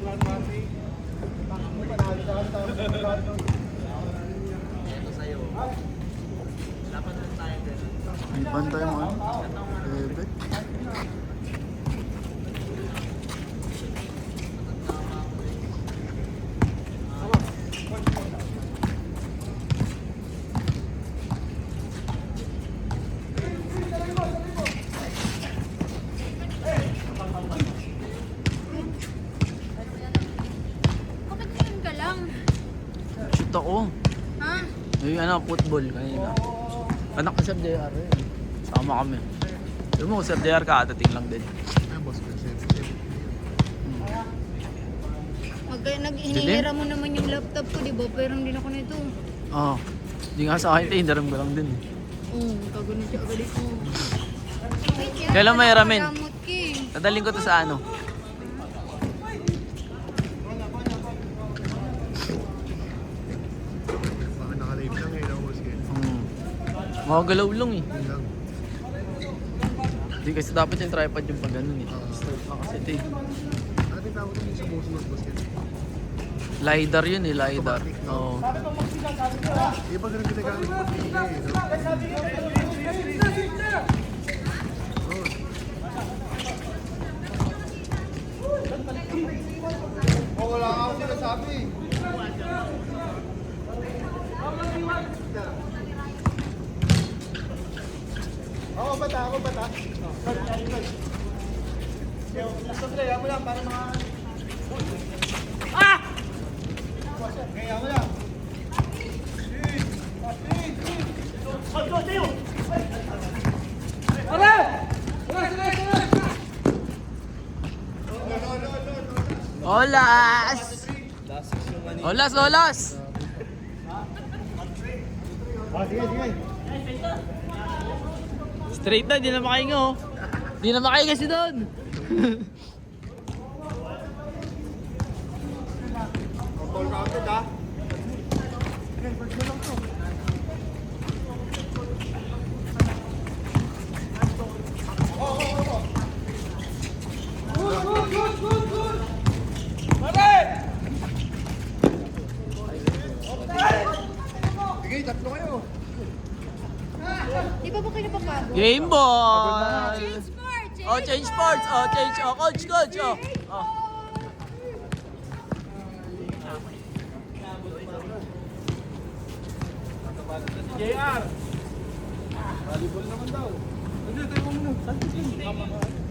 May bantay mo ano? Bebe. Bakit ngayon ka lang? Shoot ako. Ha? May football kanina. Anak ka Sir JR eh. Sama kami. Alam mo, Sir JR ka, atating lang din. Hinihira mo naman yung laptop ko, di ba? Pero hindi ako nito. Oo. Hindi nga sa akin, hinaram ko lang din eh. Oo, kagunin siya agad ito. Kailan may ramen? Damot ka eh. Nadaling ko to sa ano? Baka naka-live lang eh, boss Ken. Mga galaw lang eh. Yun lang. Hindi kasi dapat yung tripod yung pag ganun eh. Start pa kasi ito eh. Ating tawag din sa boss Ken. LiDAR yun eh, LiDAR. Automatic, no? Oo. Iba ganun ginagamit mo pili eh, no? Oh, wala ka akong sinasabi. Ako bata. Sandali, mo lang para mga... Kaya mo lang. Olas! Olas! Sige. Straight na, di na makahinga oh. Di na makahinga si Don. Ball counted ha. Sige, tatlo kayo. Di ba ba kayo napapagod? Game ball! Change sports! Oh, change sports! Oh, change! Oh, coach! Oh. Oh. JR. Volleyball naman daw. Hindi, tayo mo muna.